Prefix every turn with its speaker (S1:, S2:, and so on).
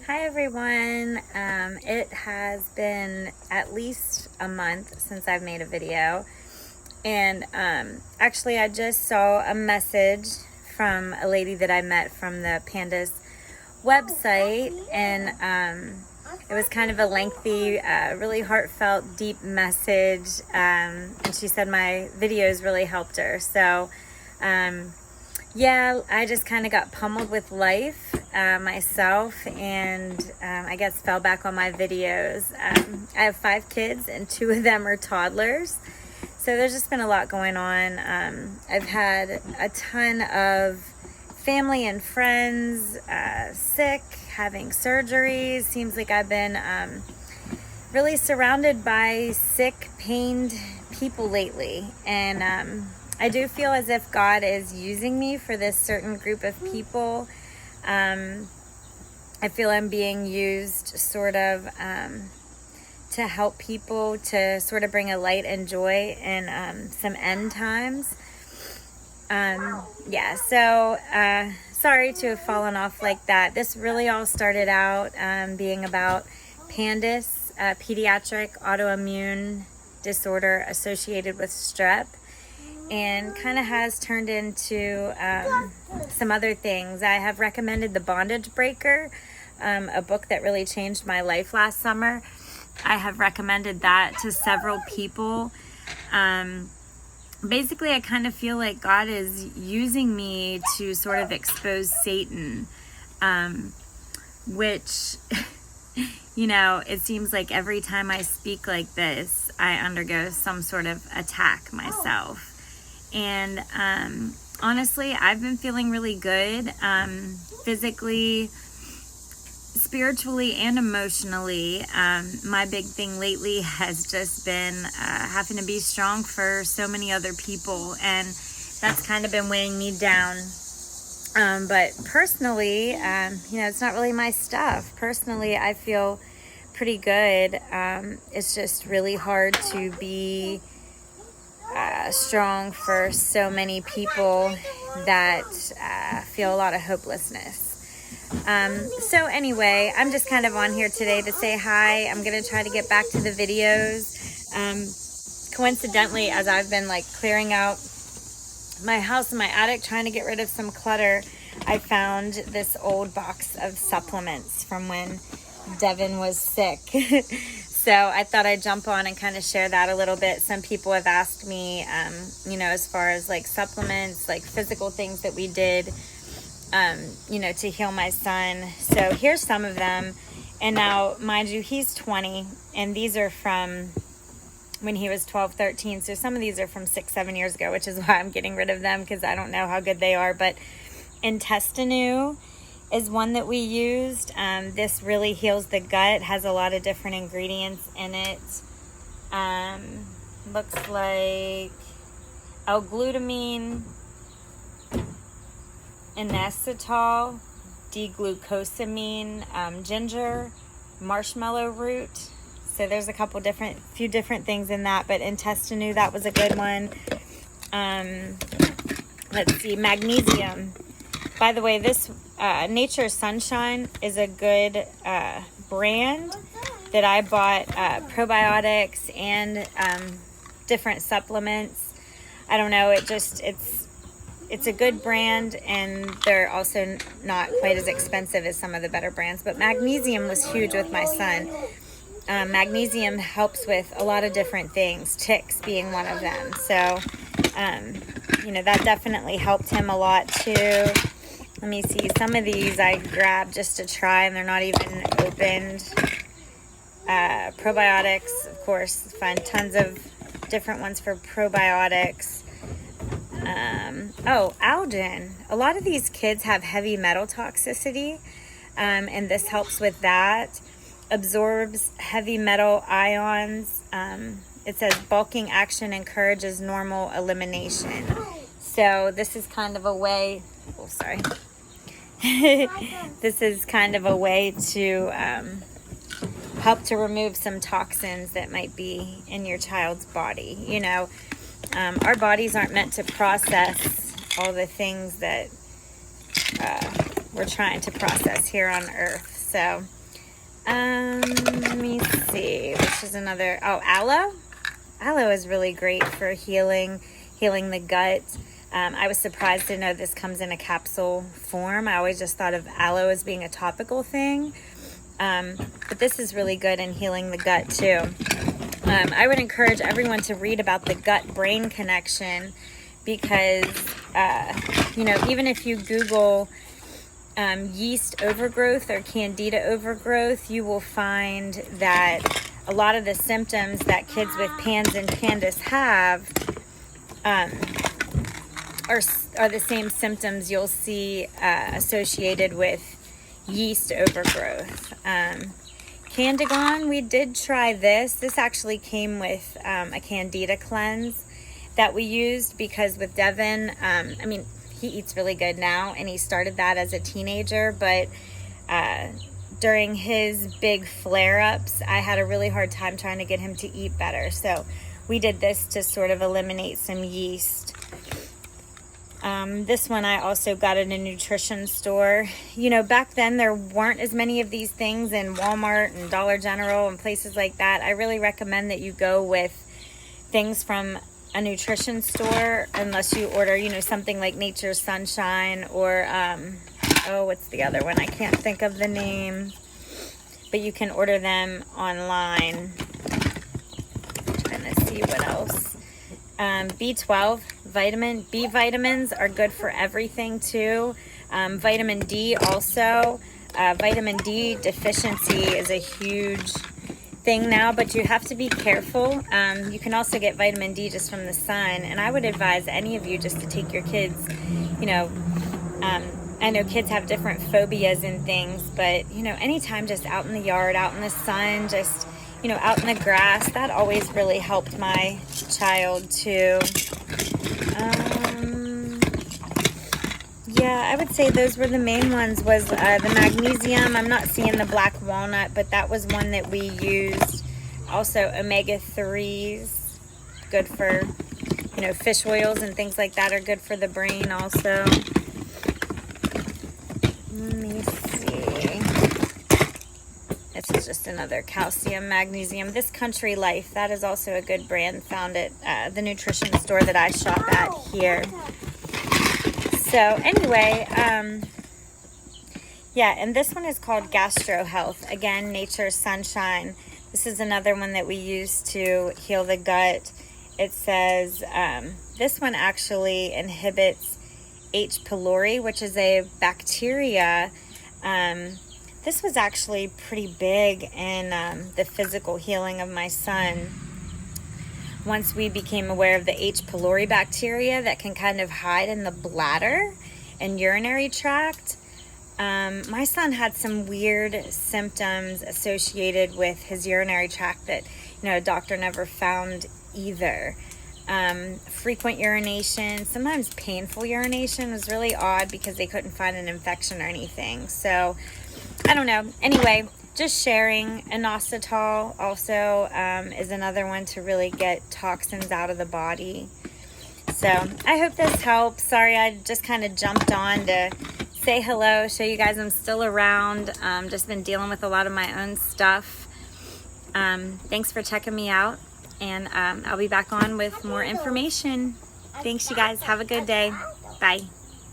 S1: Hi everyone. It has been at least a month since I've made a video, and actually I just saw a message from a lady that I met from the PANDAS website, and it was kind of a lengthy, really heartfelt, deep message, and she said my videos really helped her. So yeah, I just kind of got pummeled with life myself, and I guess fell back on my videos. I have 5 kids, and 2 of them are toddlers. So there's just been a lot going on. I've had a ton of family and friends sick, having surgeries. Seems like I've been really surrounded by sick, pained people lately. And I do feel as if God is using me for this certain group of people. I feel I'm being used sort of to help people, to sort of bring a light and joy in some end times. Yeah, so sorry to have fallen off like that. This really all started out being about PANDAS, pediatric autoimmune disorder associated with strep, and kind of has turned into some other things. I have recommended The Bondage Breaker, a book that really changed my life last summer. I have recommended that to several people. Basically, I kind of feel like God is using me to sort of expose Satan, which, you know, it seems like every time I speak like this, I undergo some sort of attack myself. And honestly, I've been feeling really good, physically, spiritually, and emotionally. My big thing lately has just been having to be strong for so many other people, and that's kind of been weighing me down. But personally, it's not really my stuff. Personally, I feel pretty good. It's just really hard to be strong for so many people that feel a lot of hopelessness. So anyway, I'm just kind of on here today to say hi. I'm going to try to get back to the videos. Coincidentally, as I've been like clearing out my house and my attic, trying to get rid of some clutter, I found this old box of supplements from when Devin was sick. So I thought I'd jump on and kind of share that a little bit. Some people have asked me, as far as like supplements, like physical things that we did, to heal my son. So here's some of them. And now, mind you, he's 20, and these are from when he was 12, 13. So some of these are from 6, 7 years ago, which is why I'm getting rid of them, because I don't know how good they are. But Intestinu is one that we used. This really heals the gut, has a lot of different ingredients in it. Looks like L-glutamine, inositol, D-glucosamine, ginger, marshmallow root. So there's a few different things in that, but Intestinu, that was a good one. Let's see, magnesium. By the way, this Nature Sunshine is a good brand that I bought probiotics and different supplements. I don't know, it's a good brand, and they're also not quite as expensive as some of the better brands. But magnesium was huge with my son. Magnesium helps with a lot of different things, ticks being one of them. So, that definitely helped him a lot too. Let me see. Some of these I grabbed just to try, and they're not even opened. Probiotics, of course. Find tons of different ones for probiotics. Algin. A lot of these kids have heavy metal toxicity, and this helps with that. Absorbs heavy metal ions. It says bulking action encourages normal elimination. So this is kind of a way... Oh, sorry. This is kind of a way to help to remove some toxins that might be in your child's body. Our bodies aren't meant to process all the things that we're trying to process here on Earth. So, let me see, which is another, aloe. Aloe is really great for healing the gut. I was surprised to know this comes in a capsule form. I always just thought of aloe as being a topical thing. But this is really good in healing the gut too. I would encourage everyone to read about the gut-brain connection because, even if you Google yeast overgrowth or candida overgrowth, you will find that a lot of the symptoms that kids with PANS and PANDAS have are the same symptoms you'll see associated with yeast overgrowth. Candigon, we did try this. This actually came with a candida cleanse that we used because with Devin, he eats really good now, and he started that as a teenager, but during his big flare-ups, I had a really hard time trying to get him to eat better. So we did this to sort of eliminate some yeast. This one I also got at a nutrition store. Back then there weren't as many of these things in Walmart and Dollar General and places like that. I really recommend that you go with things from a nutrition store unless you order, something like Nature's Sunshine or, what's the other one? I can't think of the name, but you can order them online. I'm trying to see what else. B12, B vitamins are good for everything too. Vitamin D also. Vitamin D deficiency is a huge thing now, but you have to be careful. You can also get vitamin D just from the sun, and I would advise any of you just to take your kids, I know kids have different phobias and things, but anytime just out in the yard, out in the sun, just out in the grass, that always really helped my child too. I would say those were the main ones. Was the magnesium. I'm not seeing the black walnut, but that was one that we used. Also omega-3s, good for, fish oils and things like that are good for the brain also. Let me see. This is just another calcium, magnesium. This Country Life, that is also a good brand, found at the nutrition store that I shop at here. So anyway, and this one is called Gastro Health. Again, Nature's Sunshine. This is another one that we use to heal the gut. It says this one actually inhibits H. pylori, which is a bacteria. This was actually pretty big in the physical healing of my son. Once we became aware of the H. pylori bacteria that can kind of hide in the bladder and urinary tract, my son had some weird symptoms associated with his urinary tract that, a doctor never found either. Frequent urination, sometimes painful urination was really odd because they couldn't find an infection or anything. So, I don't know. Anyway, just sharing. Inositol also is another one to really get toxins out of the body. So I hope this helps. Sorry, I just kind of jumped on to say hello, show you guys I'm still around. Just been dealing with a lot of my own stuff. Thanks for checking me out, and I'll be back on with more information. Thanks, you guys. Have a good day. Bye.